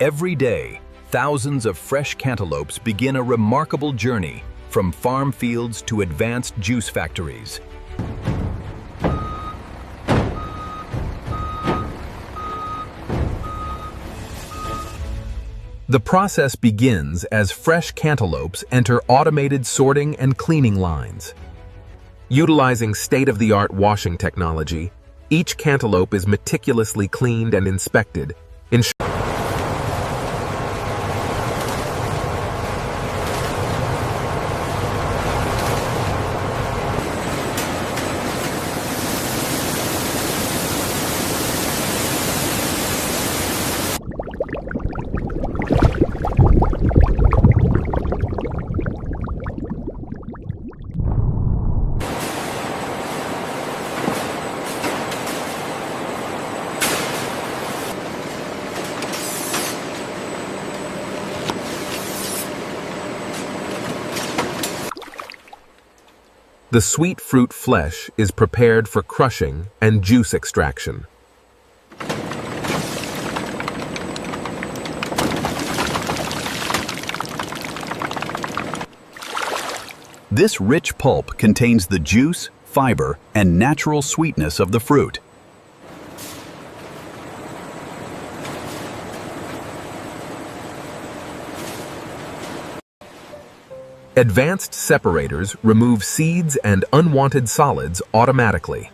Every day, thousands of fresh cantaloupes begin a remarkable journey from farm fields to advanced juice factories. The process begins as fresh cantaloupes enter automated sorting and cleaning lines. Utilizing state-of-the-art washing technology, each cantaloupe is meticulously cleaned and inspected, ensuring the sweet fruit flesh is prepared for crushing and juice extraction. This rich pulp contains the juice, fiber, and natural sweetness of the fruit. Advanced separators remove seeds and unwanted solids automatically.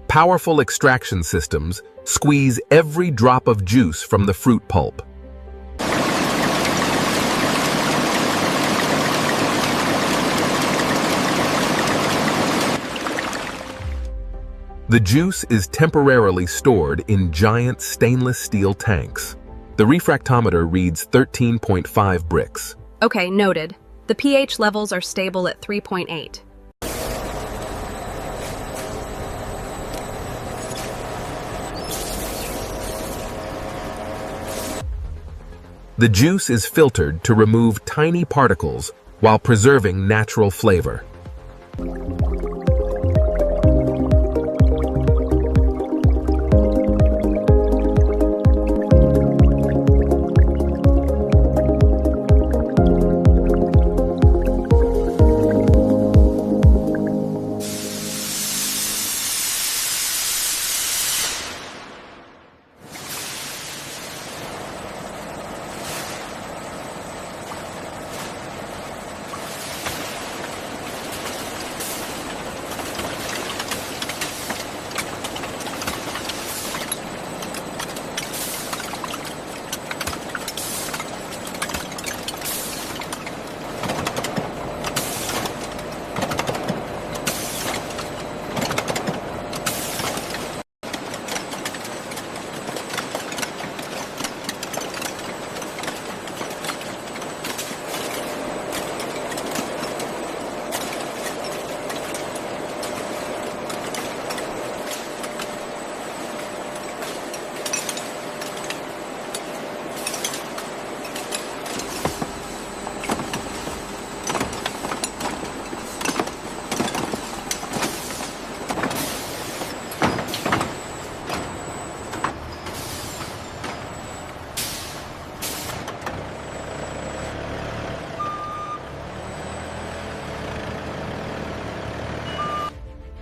Powerful extraction systems squeeze every drop of juice from the fruit pulp. The juice is temporarily stored in giant stainless steel tanks. The refractometer reads 13.5 Brix. Okay, noted. The pH levels are stable at 3.8. The juice is filtered to remove tiny particles while preserving natural flavor.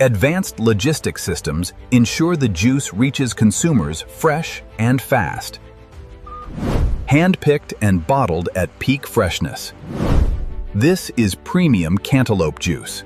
Advanced logistics systems ensure the juice reaches consumers fresh and fast. Hand-picked and bottled at peak freshness. This is premium cantaloupe juice.